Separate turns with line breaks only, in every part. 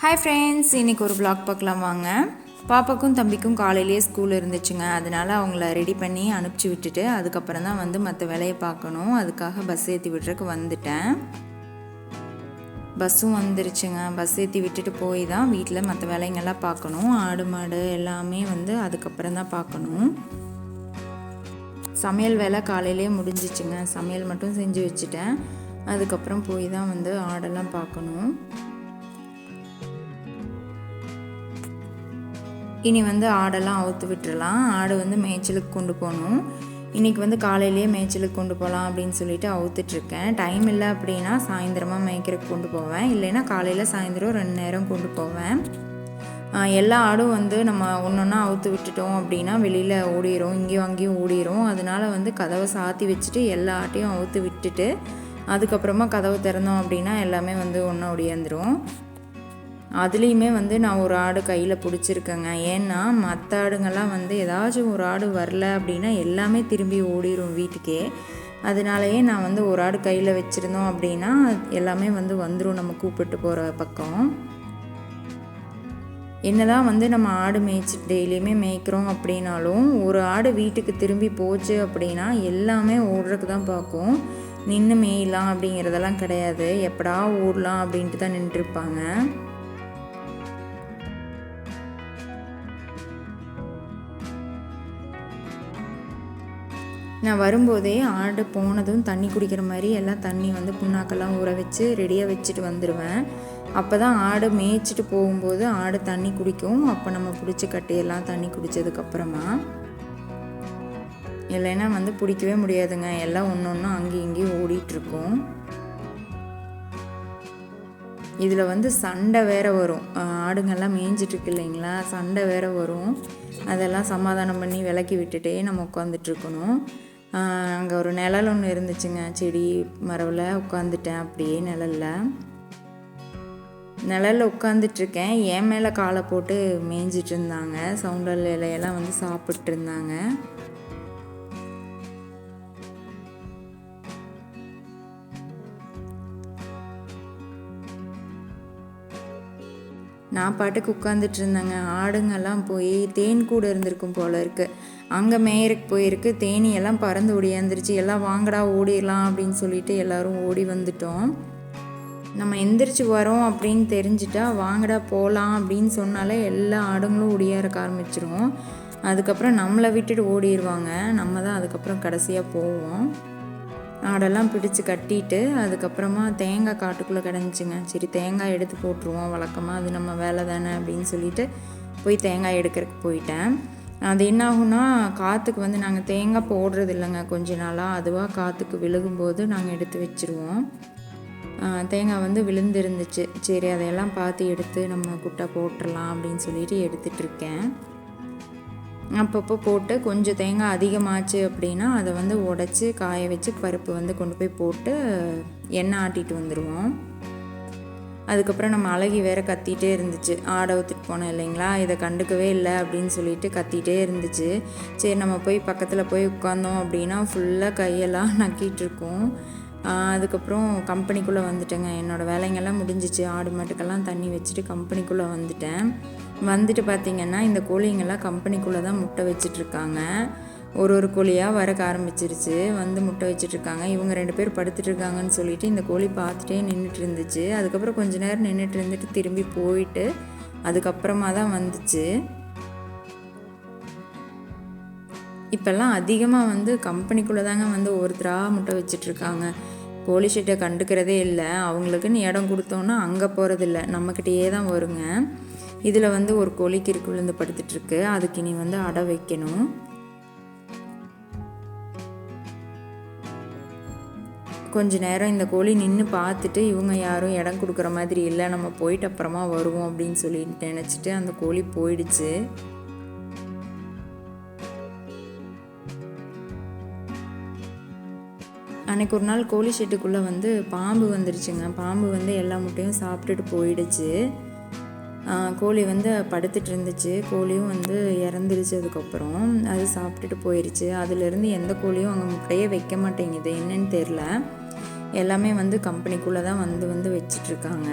Hi friends, இன்றைக்கி ஒரு vlog பார்க்கலாம் வாங்க. பாப்பாக்கும் தம்பிக்கும் காலையிலேயே ஸ்கூல் இருந்துச்சுங்க. அதனால் அவங்கள ரெடி பண்ணி அனுப்பிச்சி விட்டுட்டு அதுக்கப்புறம் தான் வந்து மற்ற வேலையை பார்க்கணும். அதுக்காக பஸ் ஏற்றி விட்டுறதுக்கு வந்துட்டேன். பஸ்ஸும் வந்துருச்சுங்க. பஸ் ஏற்றி விட்டுட்டு போய் தான் வீட்டில் மற்ற வேலைங்கள்லாம் பார்க்கணும். ஆடு மாடு எல்லாமே வந்து அதுக்கப்புறம் தான் பார்க்கணும். சமையல் வேலை காலையிலே முடிஞ்சிச்சுங்க. சமையல் மட்டும் செஞ்சு வச்சுட்டேன். அதுக்கப்புறம் போய் தான் வந்து ஆடெல்லாம் பார்க்கணும். இனி வந்து ஆடெல்லாம் அவுத்து விட்டுறலாம். ஆடு வந்து மேய்ச்சலுக்கு கொண்டு போகணும். இன்றைக்கி வந்து காலையிலேயே மேய்ச்சலுக்கு கொண்டு போகலாம் அப்படின்னு சொல்லிட்டு அவுத்துட்ருக்கேன். டைம் இல்லை அப்படின்னா சாயந்தரமாக மேய்க்கிறதுக்கு கொண்டு போவேன். இல்லைன்னா காலையில் சாயந்தரம் 2 நேரம் கொண்டு போவேன். எல்லா ஆடும் வந்து நம்ம ஒன்று ஒன்றா அவுத்து விட்டுட்டோம் அப்படின்னா வெளியில் ஓடிடும், இங்கேயும் அங்கேயும் ஓடிடும். அதனால் வந்து கதவை சாத்தி வச்சுட்டு எல்லா ஆட்டையும் அவுத்து விட்டுட்டு அதுக்கப்புறமா கதவை திறந்தோம் அப்படின்னா எல்லாமே வந்து ஒன்றா ஒடியாந்துடும். அதுலேயுமே வந்து நான் ஒரு ஆடு கையில் பிடிச்சிருக்கேங்க. ஏன்னா மற்ற ஆடுங்கள்லாம் வந்து ஏதாச்சும் ஒரு ஆடு வரல அப்படின்னா எல்லாமே திரும்பி ஓடிடும் வீட்டுக்கே. அதனாலயே நான் வந்து ஒரு ஆடு கையில் வச்சுருந்தோம் அப்படின்னா எல்லாமே வந்து வந்துடும் நம்ம கூப்பிட்டு போகிற பக்கம். என்னதான் வந்து நம்ம ஆடு மேய்ச்சி டெய்லியுமே மேய்க்கிறோம் அப்படின்னாலும் ஒரு ஆடு வீட்டுக்கு திரும்பி போச்சு அப்படின்னா எல்லாமே ஓடுறதுக்கு தான் பார்க்கும். நின்று மேயலாம் அப்படிங்கிறதெல்லாம் கிடையாது. எப்படா ஓடலாம் அப்படின்ட்டு தான் நின்றுருப்பாங்க. நான் வரும்போதே ஆடு போனதும் தண்ணி குடிக்கிற மாதிரி எல்லாம் தண்ணி வந்து புண்ணாக்கெல்லாம் ஊற வச்சு ரெடியாக வச்சுட்டு வந்துடுவேன். அப்போ தான் ஆடு மேய்ச்சிட்டு போகும்போது ஆடு தண்ணி குடிக்கும். அப்போ நம்ம பிடிச்சி கட்டியெல்லாம் தண்ணி குடித்ததுக்கப்புறமா. இல்லைன்னா வந்து பிடிக்கவே முடியாதுங்க. எல்லாம் ஒன்று ஒன்று அங்கேயும் இங்கேயும் ஓடிட்டுருக்கும். இதில் வந்து சண்டை வேற வரும். ஆடுங்கள்லாம் மேய்ஞ்சிட்ருக்கு இல்லைங்களா, சண்டை வேற வரும். அதெல்லாம் சமாதானம் பண்ணி விலக்கி விட்டுட்டே நம்ம உட்காந்துட்ருக்கணும். அங்கே ஒரு நிழல் ஒன்று இருந்துச்சுங்க, செடி மரவில் உட்காந்துட்டேன். அப்படியே நிழலில் உட்காந்துட்ருக்கேன். என் மேலே காலை போட்டு மேய்ஞ்சிட்டு இருந்தாங்க. சவுண்டல் இலையெல்லாம் வந்து சாப்பிட்டு இருந்தாங்க. நான் பாட்டுக்கு உட்காந்துட்டு இருந்தேங்க. ஆடுங்கெல்லாம் போய் தேன் கூடு இருந்திருக்கும் போல இருக்குது. அங்கே மேயருக்கு போயிருக்கு. தேனியெல்லாம் பறந்து ஓடியாந்துருச்சு. எல்லாம் வாங்கடா ஓடிடலாம் அப்படின்னு சொல்லிட்டு எல்லோரும் ஓடி வந்துட்டோம். நம்ம எந்திரிச்சு வரோம் அப்படின்னு தெரிஞ்சிட்டா வாங்கடா போகலாம் அப்படின்னு சொன்னாலே எல்லா ஆடுங்களும் ஓடியாரக்க ஆரம்பிச்சிரும். அதுக்கப்புறம் நம்மளை விட்டுட்டு ஓடிடுவாங்க. நம்ம தான் அதுக்கப்புறம் கடைசியாக போவோம். ஆடெல்லாம் பிடிச்சி கட்டிட்டு அதுக்கப்புறமா தேங்காய் காட்டுக்குள்ளே கிடந்துச்சுங்க. சரி தேங்காய் எடுத்து போட்டுருவோம், வழக்கமாக அது நம்ம வேலை தானே அப்படின்னு சொல்லிட்டு போய் தேங்காய் எடுக்கிறதுக்கு போயிட்டேன். அது என்ன ஆகும்னா காற்றுக்கு வந்து நாங்கள் தேங்காய் போடுறது இல்லைங்க கொஞ்ச நாளாக. அதுவாக காற்றுக்கு விழுகும்போது நாங்கள் எடுத்து வச்சுருவோம். தேங்காய் வந்து விழுந்துருந்துச்சு. சரி அதையெல்லாம் பார்த்து எடுத்து நம்ம குட்டை போட்டுடலாம் அப்படின்னு சொல்லிட்டு எடுத்துகிட்ருக்கேன். அப்பப்போ போட்டு கொஞ்சம் தேங்காய் அதிகமாச்சு அப்படின்னா அதை வந்து உடச்சி காய வச்சு பருப்பு வந்து கொண்டு போய் போட்டு எண்ணெய் ஆட்டிட்டு வந்துடுவோம். அதுக்கப்புறம் நம்ம அழகி வேற கத்திகிட்டே இருந்துச்சு. ஆடை ஊற்றிட்டு போனோம் இல்லைங்களா, இதை கண்டுக்கவே இல்லை அப்படின்னு சொல்லிட்டு கத்திகிட்டே இருந்துச்சு. சரி நம்ம போய் பக்கத்தில் போய் உட்காந்தோம் அப்படின்னா ஃபுல்லாக கையெல்லாம் நக்கிட்டுருக்கோம். அதுக்கப்புறம் கம்பெனிக்குள்ளே வந்துட்டேங்க. என்னோடய வேலைங்கள்லாம் முடிஞ்சிச்சு. ஆடு மாட்டுக்கெல்லாம் தண்ணி வச்சுட்டு கம்பெனிக்குள்ளே வந்துட்டு பார்த்திங்கன்னா இந்த கோழிங்கெல்லாம் கம்பெனிக்குள்ளே தான் முட்டை வச்சிட்ருக்காங்க. ஒரு கோழியாக வரக்க ஆரம்பிச்சிருச்சு. வந்து முட்டை வச்சிட்ருக்காங்க. இவங்க 2 பேர் படுத்துட்ருக்காங்கன்னு சொல்லிட்டு இந்த கோழி பார்த்துட்டே நின்றுட்டு இருந்துச்சு. அதுக்கப்புறம் கொஞ்ச நேரம் நின்றுட்டு இருந்துட்டு திரும்பி போயிட்டு அதுக்கப்புறமா தான் வந்துச்சு. இப்போல்லாம் அதிகமாக வந்து கம்பெனிக்குள்ளே தாங்க வந்து ஒருத்தராக முட்டை வச்சிட்ருக்காங்க. கோழி ஷெட்டை கண்டுக்கிறதே இல்லை. அவங்களுக்குன்னு இடம் கொடுத்தோன்னா அங்கே போகிறதில்ல, நம்மக்கிட்டேயே தான் வருங்க. இதில் வந்து ஒரு கோழி கிறுக்கு விழுந்து படுத்துட்ருக்கு. அதுக்கு இனி வந்து அடை வைக்கணும். கொஞ்ச நேரம் இந்த கோழி நின்று பார்த்துட்டு இவங்க யாரும் இடம் கொடுக்குற மாதிரி இல்லை, நம்ம போயிட்டு அப்புறமா வருவோம் அப்படின்னு சொல்லிட்டு நினச்சிட்டு அந்த கோழி போயிடுச்சு. அன்றைக்கி ஒரு நாள் கோழி ஷெட்டுக்குள்ளே வந்து பாம்பு வந்துருச்சுங்க. பாம்பு வந்து எல்லா முட்டையும் சாப்பிட்டுட்டு போயிடுச்சு. கோழி வந்து படுத்துட்டு இருந்துச்சு. கோழியும் வந்து இறந்துருச்சு. அதுக்கப்புறம் அது சாப்பிட்டுட்டு போயிடுச்சு. அதுலேருந்து எந்த கோழியும் அங்கே முட்டையே வைக்க மாட்டேங்குது, என்னன்னு தெரில. எல்லாமே வந்து கம்பெனிக்குள்ளே தான் வந்து வச்சிட்ருக்காங்க.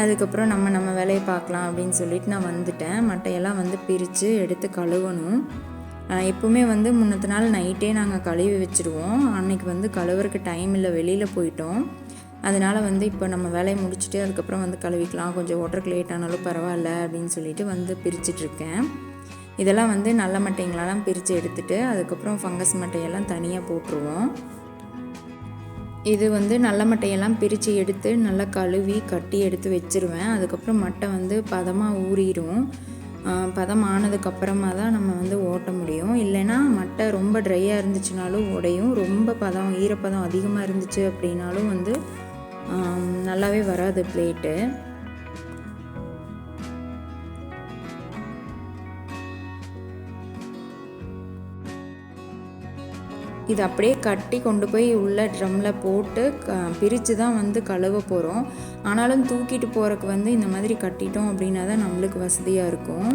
அதுக்கப்புறம் நம்ம வேலையை பார்க்கலாம் அப்படின்னு சொல்லிட்டு நான் வந்துட்டேன். மட்டையெல்லாம் வந்து பிரித்து எடுத்து கழுவணும். எப்போவுமே வந்து முன்னத்த நாள் நைட்டே நாங்கள் கழுவி வச்சுருவோம். அன்றைக்கி வந்து கழுவுறதுக்கு டைம் இல்லை, வெளியில் போயிட்டோம். அதனால் வந்து இப்போ நம்ம வேலையை முடிச்சுட்டு அதுக்கப்புறம் வந்து கழுவிக்கலாம், கொஞ்சம் ஓட்டுறக்கு லேட் ஆனாலும் பரவாயில்ல அப்படின்னு சொல்லிட்டு வந்து பிரிச்சுட்ருக்கேன். இதெல்லாம் வந்து நல்ல மட்டைங்களெல்லாம் பிரித்து எடுத்துகிட்டு அதுக்கப்புறம் ஃபங்கஸ் மட்டையெல்லாம் தனியாக போட்டுருவோம். இது வந்து நல்ல மட்டையெல்லாம் பிரித்து எடுத்து நல்லா கழுவி கட்டி எடுத்து வச்சுருவேன். அதுக்கப்புறம் மட்டை வந்து பதமாக ஊறிடும். பதம் ஆனதுக்கப்புறமா தான் நம்ம வந்து ஓட்ட முடியும். இல்லைன்னா மட்டை ரொம்ப ட்ரையாக இருந்துச்சுனாலும் உடையும், ரொம்ப ஈரப்பதம் அதிகமாக இருந்துச்சு அப்படின்னாலும் வந்து நல்லாவே வராது பிளேட்டு. இது அப்படியே கட்டி கொண்டு போய் உள்ள ட்ரம்மில் போட்டு பிரித்து தான் வந்து கழுவ போகிறோம். ஆனாலும் தூக்கிட்டு போகிறக்கு வந்து இந்த மாதிரி கட்டிட்டோம் அப்படின்னா தான் நம்மளுக்கு வசதியாக இருக்கும்.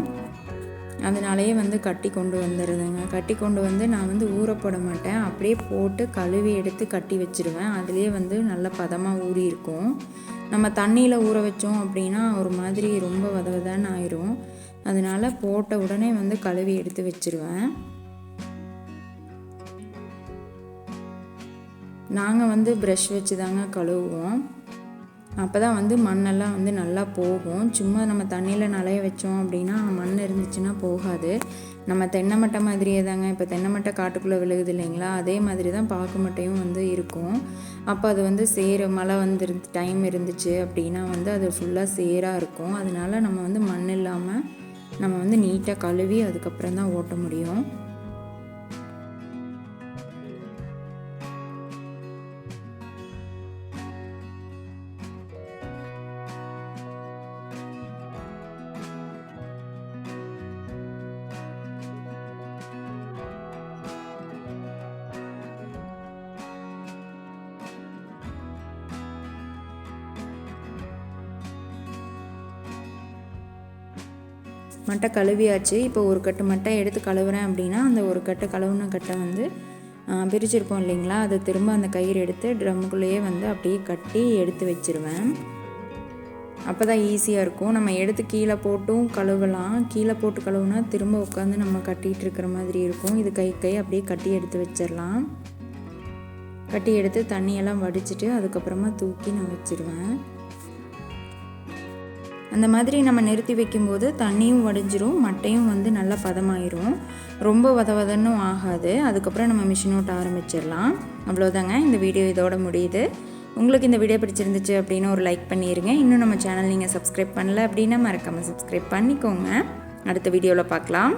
அதனாலேயே வந்து கட்டி கொண்டு வந்துடுதுங்க. கட்டி கொண்டு வந்து நான் வந்து ஊற போட மாட்டேன், அப்படியே போட்டு கழுவி எடுத்து கட்டி வச்சுருவேன். அதுலேயே வந்து நல்ல பதமாக ஊறி இருக்கும். நம்ம தண்ணியில் ஊற வச்சோம் அப்படின்னா ஒரு மாதிரி ரொம்ப வதவதான்னு ஆயிரும். அதனால் போட்ட உடனே வந்து கழுவி எடுத்து வச்சுருவேன். நாங்கள் வந்து ப்ரஷ் வச்சு தாங்க கழுவுவோம். அப்போ தான் வந்து மண்ணெல்லாம் வந்து நல்லா போகும். சும்மா நம்ம தண்ணியில் நனைய வச்சோம் அப்படின்னா மண் இருந்துச்சுன்னா போகாது. நம்ம தென்னை மட்டை மாதிரியே தாங்க, இப்போ தென்னை மட்டை காட்டுக்குள்ளே விழுகுது இல்லைங்களா, அதே மாதிரி தான் பாக்கு மட்டையும் வந்து இருக்கும். அப்போ அது வந்து மழை டைம் இருந்துச்சு அப்படின்னா வந்து அது ஃபுல்லாக சேராக இருக்கும். அதனால நம்ம வந்து மண் இல்லாமல் நம்ம வந்து நீட்டாக கழுவி அதுக்கப்புறம் தான் ஓட்ட முடியும். மட்டை கழுவியாச்சு. இப்போ ஒரு கட்டு மட்டை எடுத்து கழுவுறேன் அப்படின்னா அந்த ஒரு கட்டு கழுவுன கட்டை வந்து பிரிச்சிருப்போம் இல்லைங்களா, அதை திரும்ப அந்த கயிறு எடுத்து ட்ரம்முக்குள்ளேயே வந்து அப்படியே கட்டி எடுத்து வச்சுருவேன். அப்போ தான் ஈஸியாக இருக்கும். நம்ம எடுத்து கீழே போட்டும் கழுவலாம். கீழே போட்டு கழுவுனா திரும்ப உட்காந்து நம்ம கட்டிகிட்டு இருக்கிற மாதிரி இருக்கும். இது கை அப்படியே கட்டி எடுத்து வச்சிடலாம். கட்டி எடுத்து தண்ணியெல்லாம் வடிச்சிட்டு அதுக்கப்புறமா தூக்கி நான் வச்சுருவேன். அந்த மாதிரி நம்ம நிறுத்தி வைக்கும்போது தண்ணியும் வடிஞ்சிரும், மட்டையும் வந்து நல்லா பதமாயிரும். ரொம்ப வதவதன்னும் ஆகாது. அதுக்கப்புறம் நம்ம மிஷின் ஓட்ட ஆரம்பிச்சிடலாம். அவ்வளோதாங்க, இந்த வீடியோ இதோட முடியுது. உங்களுக்கு இந்த வீடியோ பிடிச்சிருந்துச்சு அப்படின்னு ஒரு லைக் பண்ணிடுங்க. இன்னும் நம்ம சேனல் நீங்கள் சப்ஸ்கிரைப் பண்ணல அப்படின்னா மறக்காமல் சப்ஸ்கிரைப் பண்ணிக்கோங்க. அடுத்த வீடியோவில் பார்க்கலாம்.